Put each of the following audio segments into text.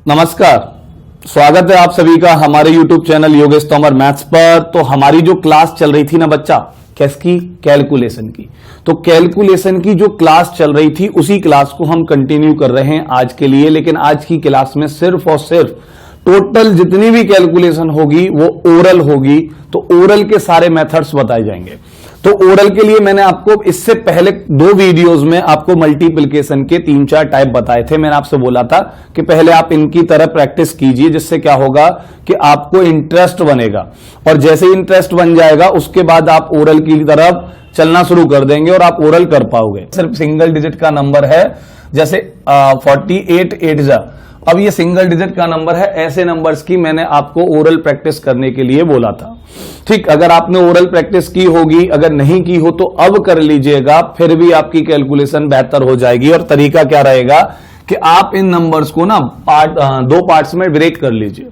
नमस्कार, स्वागत है आप सभी का हमारे YouTube channel Yogesh Tomar maths पर। तो हमारी जो क्लास चल रही थी ना बच्चा, किसकी? कैलकुलेशन की। तो कैलकुलेशन की जो क्लास चल रही थी उसी क्लास को हम कंटिन्यू कर रहे हैं आज के लिए। लेकिन आज की क्लास में सिर्फ और सिर्फ टोटल जितनी भी कैलकुलेशन होगी वो ओरल होगी। तो ओरल के सारे मेथड्स बताए जाएंगे। तो ओरल के लिए मैंने आपको इससे पहले 2 वीडियोस में आपको मल्टीप्लिकेशन के 3-4 टाइप बताए थे। मैंने आपसे बोला था कि पहले आप इनकी तरह प्रैक्टिस कीजिए, जिससे क्या होगा कि आपको इंटरेस्ट बनेगा, और जैसे ही इंटरेस्ट बन जाएगा उसके बाद आप ओरल की तरफ चलना शुरू कर देंगे और आप ओरल कर पाओगे। सिर्फ सिंगल डिजिट का नंबर है, जैसे 48 8 अब ये सिंगल डिजिट का नंबर है। ऐसे नंबर्स की मैंने आपको ओरल प्रैक्टिस करने के लिए बोला था। ठीक, अगर आपने ओरल प्रैक्टिस की होगी, अगर नहीं की हो तो अब कर लीजिएगा, फिर भी आपकी कैलकुलेशन बेहतर हो जाएगी। और तरीका क्या रहेगा कि आप इन नंबर्स को ना 2 पार्ट्स में ब्रेक कर लीजिए।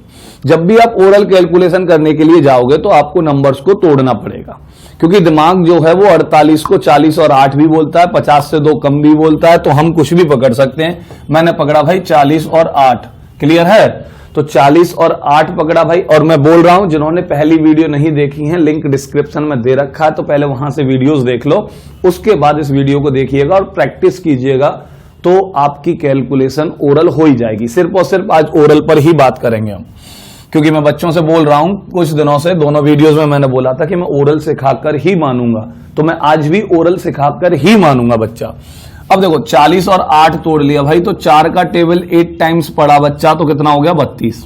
जब भी आप ओरल कैलकुलेशन करने के लिए जाओगे तो आपको नंबर्स को तोड़ना पड़ेगा, क्योंकि दिमाग जो है वो 48 को 40 और 8 भी बोलता है, 50 से 2 कम भी बोलता है। तो हम कुछ भी पकड़ सकते हैं। मैंने पकड़ा भाई 40 और 8, क्लियर है? तो 40 और 8 पकड़ा भाई। और मैं बोल रहा हूं, जिन्होंने पहली वीडियो नहीं देखी है, लिंक डिस्क्रिप्शन में दे रखा है, तो पहले वहां से वीडियोस देख लो, उसके बाद इस वीडियो को देखिएगा और प्रैक्टिस कीजिएगा, तो आपकी कैलकुलेशन ओरल हो ही जाएगी। सिर्फ और सिर्फ आज ओरल पर ही बात करेंगे हम, क्योंकि मैं बच्चों से बोल रहा हूं कुछ दिनों से। दोनों वीडियोस में मैंने बोला था कि मैं ओरल सिखाकर ही मानूंगा, तो मैं आज भी ओरल सिखाकर ही मानूंगा बच्चा। अब देखो 40 और 8 तोड़ लिया भाई, तो 4 का टेबल 8 टाइम्स पड़ा बच्चा, तो कितना हो गया? 32।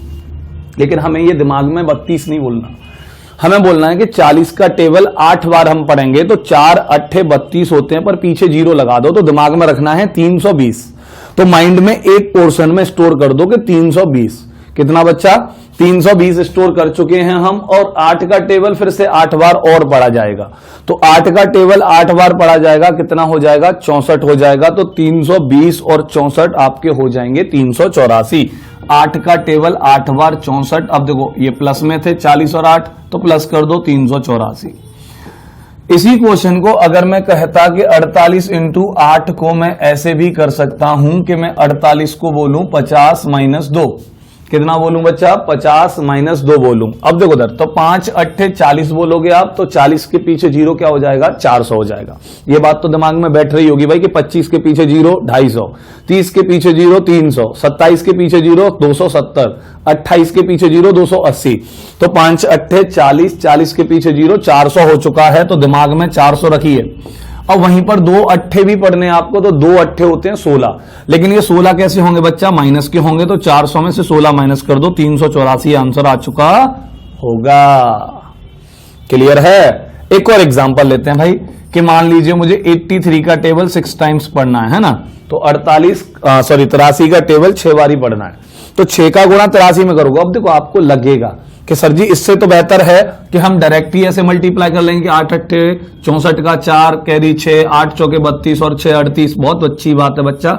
लेकिन हमें ये दिमाग में 32 नहीं बोलना, हमें बोलना है कि 40 का टेबल 8 बार हम पढ़ेंगे तो 4 8 32 होते हैं, पर पीछे 0 लगा दो। तो दिमाग में रखना है 320। तो माइंड में एक पोर्शन में स्टोर कर दो कि 320 कितना बच्चा? 320 स्टोर कर चुके हैं हम। और 8 का टेबल फिर से 8 बार और पढ़ा जाएगा। तो 8 का टेबल 8 बार पढ़ा जाएगा, कितना हो जाएगा? 64 हो जाएगा। तो 320 और 64 आपके हो जाएंगे 384। 8 का टेबल 8 बार 64। अब देखो ये प्लस में थे 40 और 8, तो प्लस कर दो 384। इसी क्वेश्चन को अगर मैं कहता कि 48 इंटू 8 को मैं ऐसे भी कर सकता हूं कि मैं 48 को बोलूं 50 - 2, कितना बोलूं बच्चा? 50 - 2 बोलूं। अब देखो उधर, तो 5 8 40 बोलोगे आप, तो 40 के पीछे 0 क्या हो जाएगा? 400 हो जाएगा। ये बात तो दिमाग में बैठ रही होगी भाई कि 25 के पीछे 0 250, 30 के पीछे 0 300, 27 के पीछे 0 270, 28 के पीछे 0 280। तो 5 8 40, 40 के पीछे 0 400 हो चुका है। तो दिमाग में 400 रखिए। अब वहीं पर 2 अट्ठे भी पढ़ने आपको, तो 2 अट्ठे होते हैं 16। लेकिन ये 16 कैसे होंगे बच्चा? माइनस के होंगे। तो 400 में से 16 माइनस कर दो, 384 आंसर आ चुका होगा। क्लियर है? एक और एग्जांपल लेते हैं भाई, कि मान लीजिए मुझे 83 का टेबल 6 टाइम्स पढ़ना है ना, तो 83 का टेबल 6 बार ही पढ़ना है। तो 6 का गुणा 83 में करोगे। अब देखो आपको लगेगा कि सर जी इससे तो बेहतर है कि हम डायरेक्ट ही ऐसे मल्टीप्लाई कर लेंगे। 8 8 64 का 4 कैरी 6, 8 चौके 32 और 6 38। बहुत अच्छी बात है बच्चा,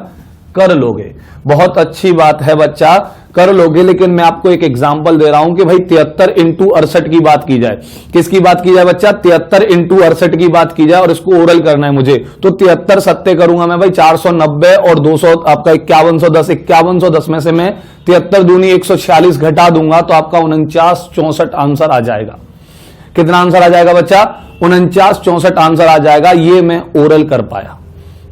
कर लोगे। बहुत अच्छी बात है बच्चा, कर लोगे। लेकिन मैं आपको एक एग्जांपल दे रहा हूं कि भाई 73 इंटू 68 की बात की जाए। किसकी बात की जाए बच्चा? 73 इंटू 68 की बात की जाए, और इसको ओरल करना है मुझे। तो 73 सत्ते करूंगा मैं भाई 490 और 200 आपका 5110। 5110 में से मैं 73 दूनी 146 घटा दूंगा, तो आपका 49 64 आंसर आ जाएगा। कितना आंसर आ जाएगा बच्चा? 49 64 आंसर आ जाएगा। ये मैं ओरल कर पाया।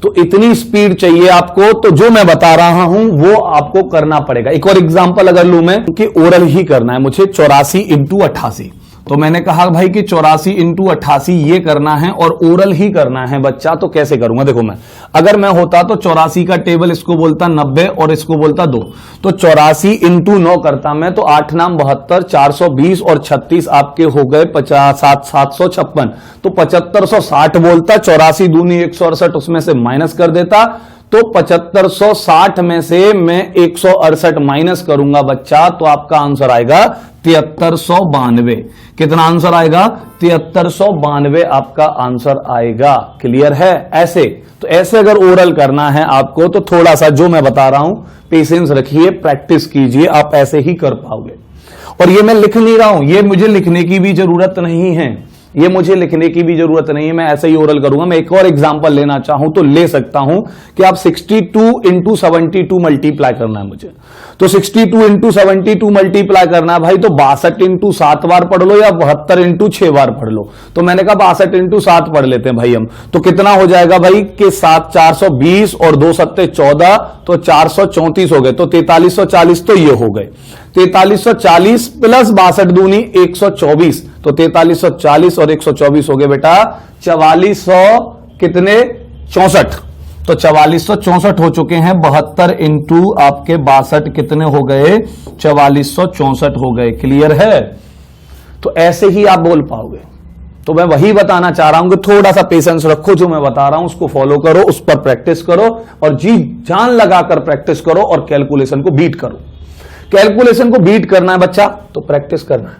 तो इतनी स्पीड चाहिए आपको, तो जो मैं बता रहा हूं वो आपको करना पड़ेगा। एक और एग्जांपल अगर लूं मैं, कि ओरल ही करना है मुझे, 84 इंटू 88। तो मैंने कहा भाई कि 84 इंटू 88 ये करना है और ओरल ही करना है बच्चा। तो कैसे करूंगा? देखो मैं, अगर मैं होता तो 84 का टेबल इसको बोलता 90 और इसको बोलता 2। तो 84 इंटू 9 करता मैं, तो 8 नाम 72, 420 और 36 आपके हो गए 756। तो 7560 बोलता। 84 दूनी 168 उसमें से माइनस कर देता। तो 7560 में से मैं 168 माइनस करूंगा बच्चा, तो आपका आंसर आएगा 7392। कितना आंसर आएगा? 7392 आपका आंसर आएगा। क्लियर है? ऐसे तो ऐसे अगर ओरल करना है आपको, तो थोड़ा सा जो मैं बता रहा हूं पेशेंस रखिए, प्रैक्टिस कीजिए, आप ऐसे ही कर पाओगे। और ये मैं लिख नहीं रहा हूं, ये मुझे लिखने की भी जरूरत नहीं है। ये मुझे लिखने की भी जरूरत नहीं है, मैं ऐसे ही ओरल करूंगा। मैं एक और एग्जांपल लेना चाहूं तो ले सकता हूं कि आप 62 इंटू 72 मल्टीप्लाई करना है मुझे, तो 62 इंटू 72 मल्टीप्लाई करना है भाई, तो 62 इंटू 7 बार पढ़ लो या 72 इंटू 6 बार पढ़ लो। तो मैंने कहा 62 इंटू 7 पढ़ लेते हैं भाई हम, तो कितना हो जाएगा भाई कि 7 420 और 2 सत्ते 14, तो 434 हो गए, तो 4340 तो ये हो गए। 4340 प्लस 62 दूनी 124, तो 4340 और 124 हो गए बेटा 4400 कितने 64, तो 4464 हो चुके हैं। 72 इंटू आपके 62 कितने हो गए 4464 हो गए। क्लियर है? तो ऐसे ही आप बोल पाओगे। तो मैं वही बताना चाह रहा हूं कि थोड़ा सा पेशेंस रखो, जो मैं बता रहा हूं उसको फॉलो करो, उस पर प्रैक्टिस करो और जी जान लगाकर प्रैक्टिस करो और कैलकुलेशन को बीट करो। कैलकुलेशन को बीट करना है बच्चा तो प्रैक्टिस करना है,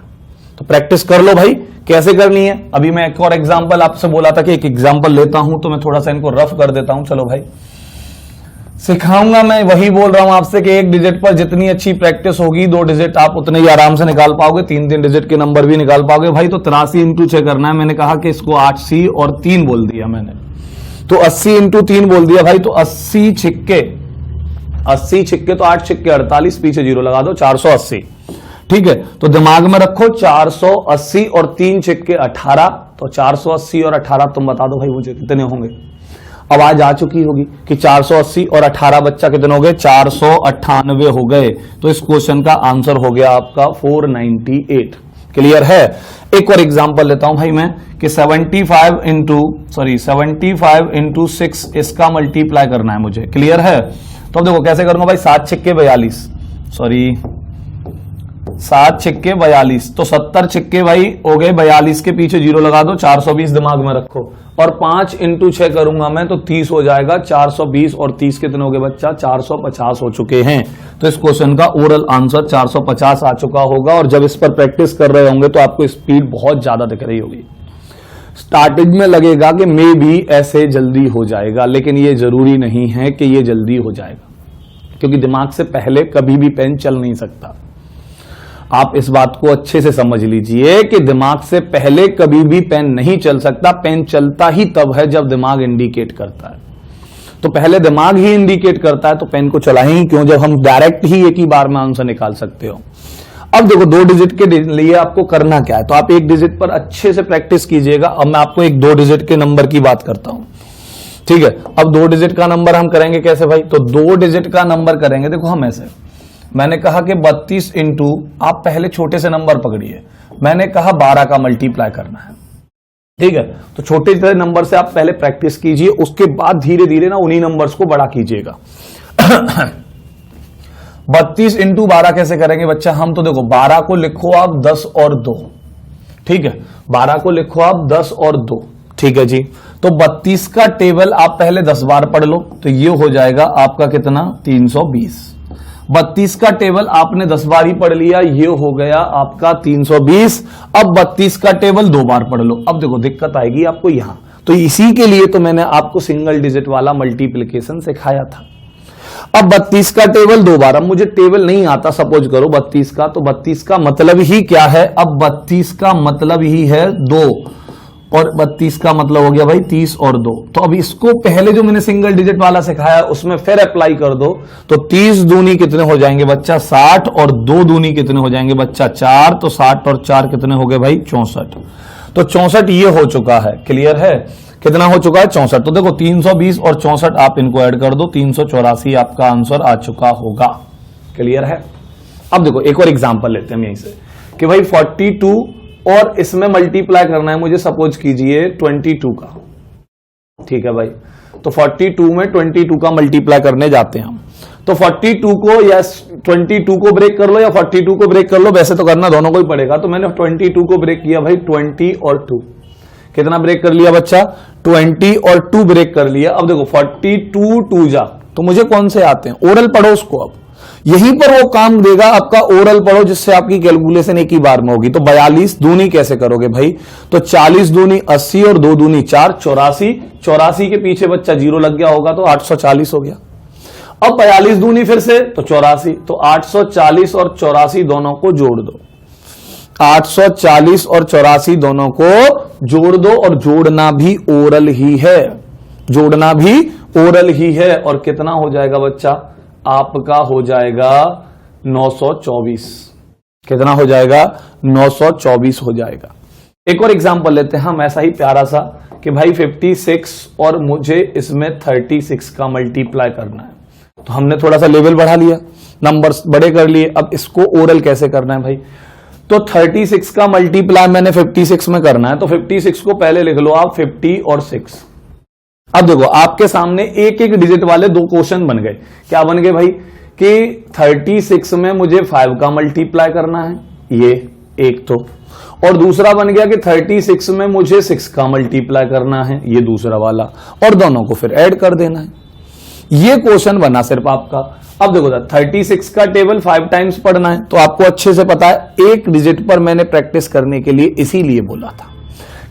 तो प्रैक्टिस कर लो भाई। कैसे करनी है अभी मैं एक और एग्जांपल आपसे बोला था कि एक एग्जांपल लेता हूं, तो मैं थोड़ा सा इनको रफ कर देता हूं। चलो भाई सिखाऊंगा, मैं वही बोल रहा हूं आपसे कि एक डिजिट पर जितनी अच्छी प्रैक्टिस होगी 2 डिजिट आप उतने ही आराम से निकाल पाओगे, 3 डिजिट के नंबर भी निकाल पाओगे भाई। तो 83 इंटू 6 करना है, मैंने कहा कि इसको 8C और 3 बोल दिया मैंने, तो 80 इंटू 3 बोल दिया भाई, तो 80 छिक्के तो 8 छिक्के 48, पीछे 0 लगा दो 480। ठीक है, तो दिमाग में रखो 480 और 3 छिक्के 18, तो 480 और 18 तुम बता दो भाई मुझे कितने होंगे। आवाज आ चुकी होगी कि 480 और 18 बच्चा कितने हो गए 498 हो गए। तो इस क्वेश्चन का आंसर हो गया आपका 498। क्लियर है? एक और एग्जांपल लेता हूं भाई मैं कि 75 इंटू 6 इसका मल्टीप्लाई करना है मुझे। क्लियर है? तो अब देखो कैसे करूंगा भाई, 7 छिक्के 42, 7 छिक्के 42, तो 70 छिक्के भाई हो गए 42 के पीछे 0 लगा दो, 420 दिमाग में रखो, और 5 इंटू 6 करूंगा मैं तो 30 हो जाएगा। 420 और 30 कितने हो गए बच्चा 450 हो चुके हैं। तो इस क्वेश्चन का ओरल आंसर 450 आ चुका होगा। और जब इस पर प्रैक्टिस कर रहे होंगे तो आपको स्पीड बहुत ज्यादा दिख रही होगी। स्टार्टिंग में लगेगा कि मे भी ऐसे जल्दी हो जाएगा, लेकिन ये जरूरी नहीं है कि ये जल्दी हो जाएगा, क्योंकि दिमाग से पहले कभी भी पेन चल नहीं सकता। आप इस बात को अच्छे से समझ लीजिए कि दिमाग से पहले कभी भी पेन नहीं चल सकता। पेन चलता ही तब है जब दिमाग इंडिकेट करता है, तो पहले दिमाग ही इंडिकेट करता है, तो पेन को चलाएं ही क्यों जब हम डायरेक्ट ही एक ही बार में आंसर निकाल सकते हो। अब देखो 2 डिजिट के लिए आपको करना क्या है, तो आप 1 डिजिट पर अच्छे से प्रैक्टिस कीजिएगा। अब मैं आपको एक 2 डिजिट के नंबर की बात करता हूं। ठीक है, अब 2 डिजिट का नंबर हम करेंगे कैसे भाई, तो 2 डिजिट का नंबर करेंगे देखो हम ऐसे, मैंने कहा कि 32 इंटू, आप पहले छोटे से नंबर पकड़िए, मैंने कहा 12 का मल्टीप्लाई करना है। ठीक है, तो छोटे से नंबर से आप पहले प्रैक्टिस कीजिए, उसके बाद धीरे धीरे ना उन्हीं नंबर्स को बड़ा कीजिएगा। 32 इंटू 12 कैसे करेंगे बच्चा, हम तो देखो 12 को लिखो आप 10 और 2। ठीक है, 12 को लिखो आप 10 और 2। ठीक है जी, तो 32 का टेबल आप पहले 10 बार पढ़ लो, तो ये हो जाएगा आपका कितना 320। 32 का टेबल आपने 10 बार ही पढ़ लिया, ये हो गया आपका 320। अब 32 का टेबल 2 बार पढ़ लो। अब देखो दिक्कत आएगी आपको यहां, तो इसी के लिए तो मैंने आपको सिंगल डिजिट वाला मल्टीप्लिकेशन सिखाया था। अब 32 का टेबल 2 बार, अब मुझे टेबल नहीं आता सपोज करो 32 का, तो 32 का मतलब ही क्या है, अब 32 का मतलब ही है 2, और 32 का मतलब हो गया भाई 30 और 2। तो अब इसको पहले जो मैंने सिंगल डिजिट वाला सिखाया उसमें फिर अप्लाई कर दो, तो 30 दूनी कितने हो जाएंगे बच्चा 60, और 2 दूनी कितने हो जाएंगे बच्चा 4, तो 60 और 4 कितने हो गए भाई 64। तो 64 ये हो चुका है। क्लियर है? कितना हो चुका है 64। तो देखो 320 और 64 आप इनको ऐड कर दो, 384 आपका आंसर आ चुका होगा। क्लियर है? अब देखो एक और एग्जांपल लेते हैं हम यहीं से कि भाई 42 और इसमें मल्टीप्लाई करना है मुझे, सपोज कीजिए 22 का। ठीक है भाई, तो 42 में 22 का मल्टीप्लाई करने जाते हैं हम, तो 42 को या 22 को ब्रेक कर लो या 42 को ब्रेक कर लो, वैसे तो करना दोनों को ही पड़ेगा। तो मैंने 22 को ब्रेक किया भाई, 20 और 2 कितना ब्रेक कर लिया बच्चा 20 और 2 ब्रेक कर लिया। अब देखो 42 2 जा, तो मुझे कौन से आते हैं, ओरल पढ़ो उसको। अब यहीं पर वो काम देगा आपका, ओरल पढ़ो जिससे आपकी कैलकुलेशन एक ही बार में होगी। तो 42 दूनी कैसे करोगे भाई, तो 40 दूनी 80 और 2 दूनी 4, 84। 84 के पीछे बच्चा 0 लग गया होगा, तो 840 हो गया। अब 42 दूनी फिर से तो 84, तो 840 और 84 दोनों को जोड़ दो। 840 और 84 दोनों को जोड़ दो, और जोड़ना भी ओरल ही है, जोड़ना भी ओरल ही है। और कितना हो जाएगा बच्चा? आपका हो जाएगा 924। कितना हो जाएगा? 924 हो जाएगा। एक और एग्जांपल लेते हैं हम ऐसा ही प्यारा सा कि भाई 56 और मुझे इसमें 36 का मल्टीप्लाई करना है। तो हमने थोड़ा सा लेवल बढ़ा लिया, नंबर्स बड़े कर लिए। अब इसको ओरल कैसे करना है भाई? तो 36 का मल्टीप्लाई मैंने 56 में करना है, तो 56 को पहले लिख लो आप 50 और 6। अब देखो आपके सामने एक एक डिजिट वाले दो क्वेश्चन बन गए। क्या बन गए भाई? कि 36 में मुझे 5 का मल्टीप्लाई करना है, ये एक तो, और दूसरा बन गया कि 36 में मुझे 6 का मल्टीप्लाई करना है, ये दूसरा वाला, और दोनों को फिर ऐड कर देना है। ये क्वेश्चन बना सिर्फ आपका। अब देखो 36 का टेबल 5 टाइम्स पढ़ना है, तो आपको अच्छे से पता है एक डिजिट पर मैंने प्रैक्टिस करने के लिए इसीलिए बोला था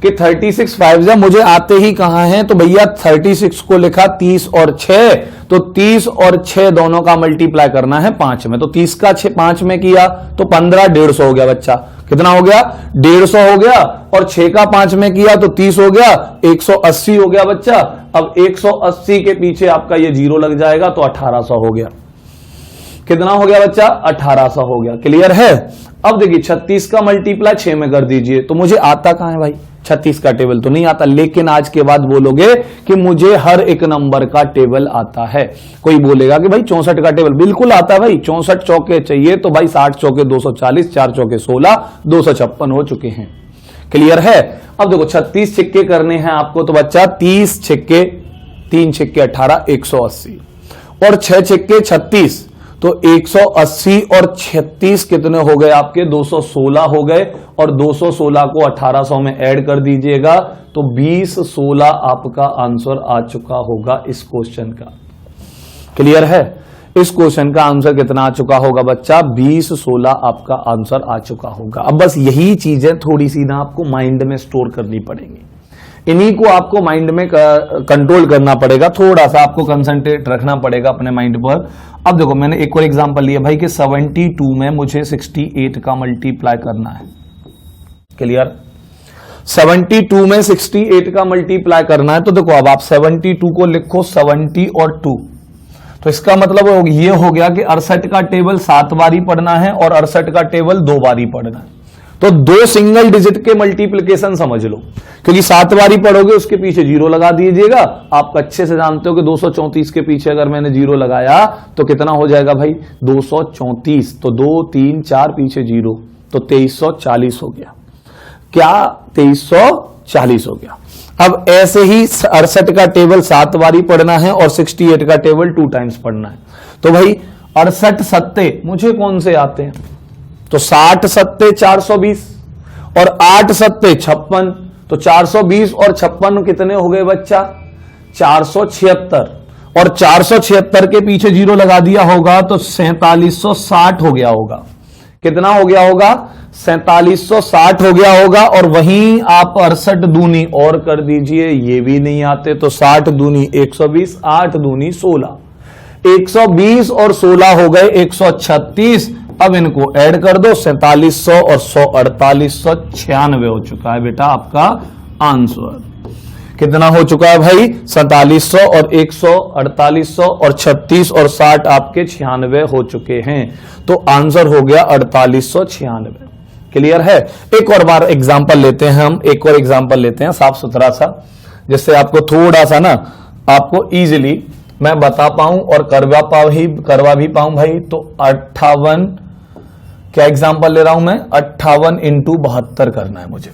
कि 36 5 जब मुझे आते ही कहां है, तो भैया 36 को लिखा 30 और 6, तो 30 और 6 दोनों का मल्टीप्लाई करना है 5 में। तो 30 का 6 5 में किया तो 15, 150 हो गया बच्चा। कितना हो गया? 150 हो गया। और 6 का 5 में किया तो 30 हो गया, 180 हो गया बच्चा। अब 180 के पीछे आपका ये 0 लग जाएगा, तो 1800 हो गया। कितना हो गया बच्चा? 1800 हो गया। क्लियर है? अब देखिए 36 का मल्टीप्लाई 6 में कर दीजिए, तो मुझे आता कहां है भाई? 36 का टेबल तो नहीं आता, लेकिन आज के बाद बोलोगे कि मुझे हर एक नंबर का टेबल आता है। कोई बोलेगा कि भाई 64 का टेबल, बिल्कुल आता है भाई। 64 चौके चाहिए तो भाई 60 चौके 240, 4 चौके 16, 256 हो चुके हैं। क्लियर है? अब देखो 36 छिक्के करने हैं आपको, तो बच्चा 30 छिक्के, 3 छिक्के 18, 180, और 6 छिक्के 36, तो 180 और 36 कितने हो गए आपके? 216 हो गए। और 216 को 1800 में ऐड कर दीजिएगा, तो 2016 आपका आंसर आ चुका होगा इस क्वेश्चन का। क्लियर है? इस क्वेश्चन का आंसर कितना आ चुका होगा बच्चा? 2016 आपका आंसर आ चुका होगा। अब बस यही चीजें थोड़ी सी ना आपको माइंड में स्टोर करनी पड़ेंगी, इन्हीं को आपको माइंड में कंट्रोल करना पड़ेगा, थोड़ा सा आपको कंसंट्रेट रखना पड़ेगा अपने माइंड पर। अब देखो मैंने एक और एग्जांपल लिया भाई कि 72 में मुझे 68 का मल्टीप्लाई करना है। क्लियर? 72 में 68 का मल्टीप्लाई करना है, तो देखो अब आप 72 को लिखो 70 और 2, तो इसका मतलब ये हो गया कि 68 का टेबल 7 बारी पढ़ना है और 68 का टेबल 2 बारी पढ़ना है। तो 2 सिंगल डिजिट के मल्टीप्लिकेशन समझ लो, क्योंकि 7 बारी पढ़ोगे उसके पीछे 0 लगा दीजिएगा। आप अच्छे से जानते हो कि 234 के पीछे अगर मैंने 0 लगाया तो कितना हो जाएगा भाई? 234, तो 2 3 4 पीछे 0, तो 2340 हो गया। क्या? 2340 हो गया। अब ऐसे ही 68 का टेबल 7 बारी पढ़ना है और 68 का टेबल 2 टाइम्स पढ़ना है। तो भाई 68 सत्ते मुझे कौन से आते हैं? तो 60 सत्ते 420 और 8 सत्ते 56, तो 420 और 56 कितने हो गए बच्चा? 476, और 476 के पीछे 0 लगा दिया होगा तो 4760 हो गया होगा। कितना हो गया होगा? 4760 हो गया होगा। और वहीं आप 68 दूनी और कर दीजिए, ये भी नहीं आते, तो 60 दूनी 120, 8 दूनी 16, 120 और 16 हो गए 136। अब इनको ऐड कर दो, 4700 और 100 4896 हो चुका है बेटा आपका आंसर। कितना हो चुका है भाई? 4700 और 100 4800 और 36 और 60 आपके 96 हो चुके हैं। तो आंसर हो गया 4896। क्लियर है? एक और बार एग्जांपल लेते हैं हम, एक और एग्जांपल लेते हैं साफ सुथरा सा, जिससे आपको थोड़ा सा ना आपको इजीली मैं बता पाऊं और करवा भी पाऊं भाई। तो 58, क्या एग्जांपल ले रहा हूं मैं? 58 इंटू 72 करना है मुझे।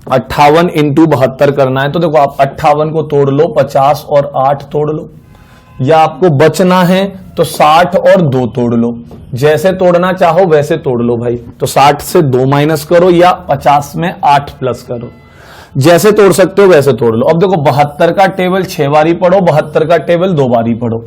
58 इंटू 72 करना है, तो देखो आप 58 को तोड़ लो, 50 और 8 तोड़ लो, या आपको बचना है तो 60 और 2 तोड़ लो। जैसे तोड़ना चाहो वैसे तोड़ लो भाई। तो 60 से 2 माइनस करो या 50 में 8 प्लस करो, जैसे तोड़ सकते हो वैसे तोड़ लो। अब देखो 72 का टेबल 6 बारी पढ़ो, 72 का टेबल 2 बारी पढ़ो।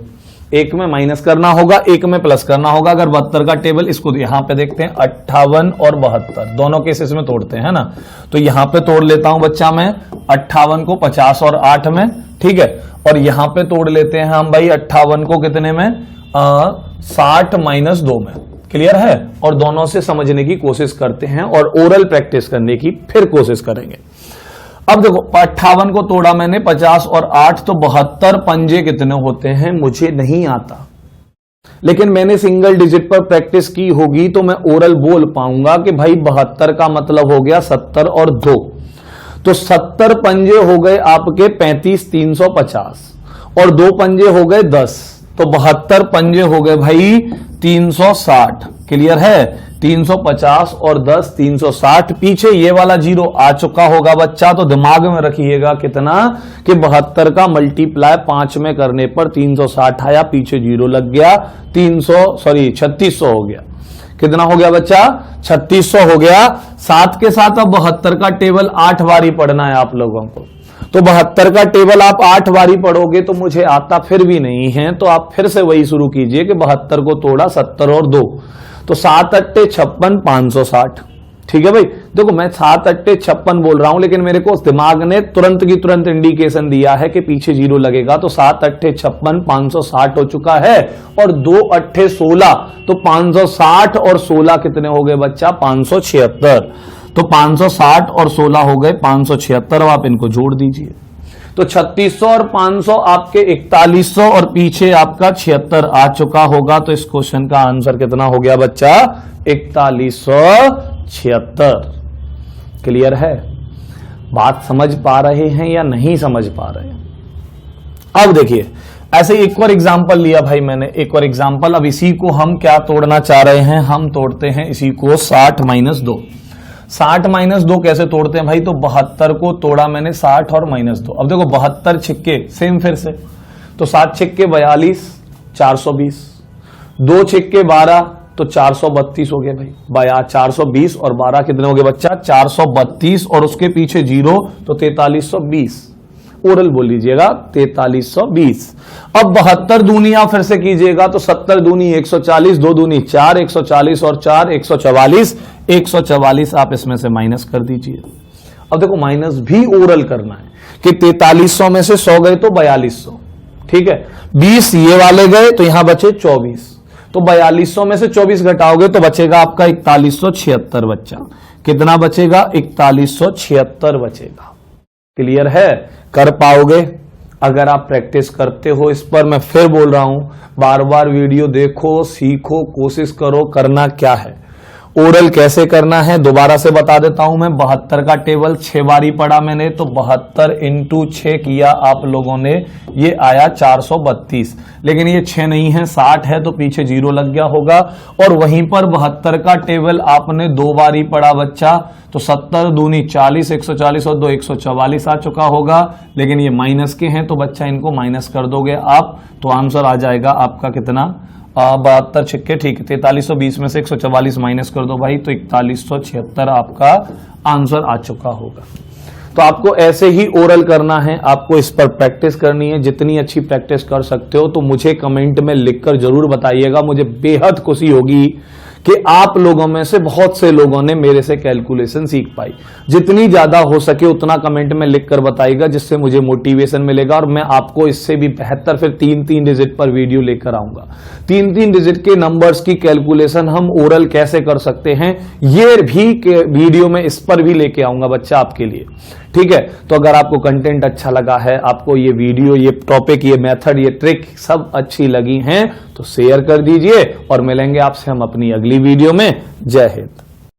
एक में माइनस करना होगा, एक में प्लस करना होगा। अगर 72 का टेबल, इसको यहां पे देखते हैं 58 और 72 दोनों केसेस में तोड़ते हैं ना, तो यहां पे तोड़ लेता हूं बच्चा मैं 58 को 50 और 8 में, ठीक है। और यहां पे तोड़ लेते हैं हम भाई 58 को कितने में? 60 माइनस 2 में। क्लियर है, और दोनों से समझने की कोशिश करते हैं और ओरल प्रैक्टिस करने की फिर कोशिश करेंगे। अब देखो 58 को तोड़ा मैंने 50 और 8 तो 72 पंजे कितने होते हैं मुझे नहीं आता, लेकिन मैंने सिंगल डिजिट पर प्रैक्टिस की होगी तो मैं ओरल बोल पाऊंगा कि भाई 72 का मतलब हो गया 70 और 2, तो 70 पंजे हो गए आपके 35 350 और 2 पंजे हो गए 10, तो 72 पंजे हो गए भाई 360। क्लियर है, 350 और 10 360। पीछे ये वाला जीरो आ चुका होगा बच्चा, तो दिमाग में रखिएगा कितना कि 72 का मल्टीप्लाई 5 में करने पर 360 आया, पीछे जीरो लग गया, 3600 हो गया। कितना हो गया बच्चा? 3600 हो गया। साथ के साथ अब 72 का टेबल 8 बारी पढ़ना है आप लोगों को, तो 72 का टेबल आप 8 बारी पढ़ोगे तो मुझे आता फिर भी नहीं है, तो आप फिर से वही शुरू कीजिए कि 72 को तोड़ा 70 और 2, तो 7 अट्टे 56 560। ठीक है भाई, देखो मैं 7 अट्टे 56 बोल रहा हूं, लेकिन मेरे को दिमाग ने तुरंत की तुरंत इंडिकेशन दिया है कि पीछे जीरो लगेगा, तो 7 अट्टे 56 560 हो चुका है, और 2 अट्ठे 16, तो 560 और 16 कितने हो गए बच्चा? 576। तो 560 और 16 हो गए 576, अब आप इनको जोड़ दीजिए, तो 3600 और 500 आपके 4100 और पीछे आपका 76 आ चुका होगा, तो इस क्वेश्चन का आंसर कितना हो गया बच्चा? 4176। क्लियर है? बात समझ पा रहे हैं या नहीं समझ पा रहे हैं? अब देखिए ऐसे एक और एग्जांपल लिया भाई मैंने, एक और एग्जांपल। अब इसी को हम क्या तोड़ना चाह रहे हैं? हम तोड़ते हैं इसी को 60 - 2। 60 - 2 कैसे तोड़ते हैं भाई? तो 72 को तोड़ा मैंने 60 और -2। अब देखो 72 छिक्के सेम फिर से, तो 7 छिक्के 42 420, 2 छिक्के 12 तो 432 हो गए भाई। 420 और 12 कितने हो गए बच्चा? 432 और उसके पीछे जीरो तो 4320। ओरल बोल लीजिएगा 4320। अब 72 दूनी आप फिर से कीजिएगा तो 70 दूनी 140, 2 दूनी 4, 140 और 4 144, 144 आप इसमें से माइनस कर दीजिए। अब देखो माइनस भी ओरल करना है कि 4300 में से 100 गए तो 4200, ठीक है, 20 ये वाले गए तो यहां बचे 24, तो 4200 में से 24 घटाओगे तो बचेगा आपका 4176 बच्चा। कितना बचेगा? 4176 बचेगा। क्लियर है? कर पाओगे अगर आप प्रैक्टिस करते हो इस पर। मैं फिर बोल रहा हूं, बार बार वीडियो देखो, सीखो, कोशिश करो। करना क्या है, ओरल कैसे करना है दोबारा से बता देता हूं मैं। 72 का टेबल 6 बारी पढ़ा मैंने, तो 72 × 6 किया आप लोगों ने, ये आया 432, लेकिन ये 6 नहीं है 60 है, तो पीछे जीरो लग गया होगा। और वहीं पर 72 का टेबल आपने 2 बारी पढ़ा बच्चा, तो 70 दूनी 40, 140 और 2 144 आ चुका होगा, लेकिन ये माइनस के हैं तो बच्चा इनको माइनस कर दोगे आप, तो आंसर आ जाएगा आपका कितना? 72 छिक्के, ठीक है, 4320 में से 144 माइनस कर दो भाई, तो 4176 आपका आंसर आ चुका होगा। तो आपको ऐसे ही ओरल करना है, आपको इस पर प्रैक्टिस करनी है। जितनी अच्छी प्रैक्टिस कर सकते हो तो मुझे कमेंट में लिखकर जरूर बताइएगा। मुझे बेहद खुशी होगी कि आप लोगों में से बहुत से लोगों ने मेरे से कैलकुलेशन सीख पाई। जितनी ज्यादा हो सके उतना कमेंट में लिखकर बताइएगा, जिससे मुझे मोटिवेशन मिलेगा और मैं आपको इससे भी बेहतर फिर 3-3 डिजिट पर वीडियो लेकर आऊंगा। 3-3 डिजिट के नंबर्स की कैलकुलेशन हम ओरल कैसे कर सकते हैं ये भी वीडियो में इस पर भी लेके आऊंगा बच्चा आपके लिए, ठीक है। तो अगर आपको कंटेंट अच्छा लगा है, आपको ये वीडियो, ये टॉपिक, ये मेथड, ये ट्रिक सब अच्छी लगी हैं तो शेयर कर दीजिए और मिलेंगे आपसे हम अपनी अगली वीडियो में। जय हिंद।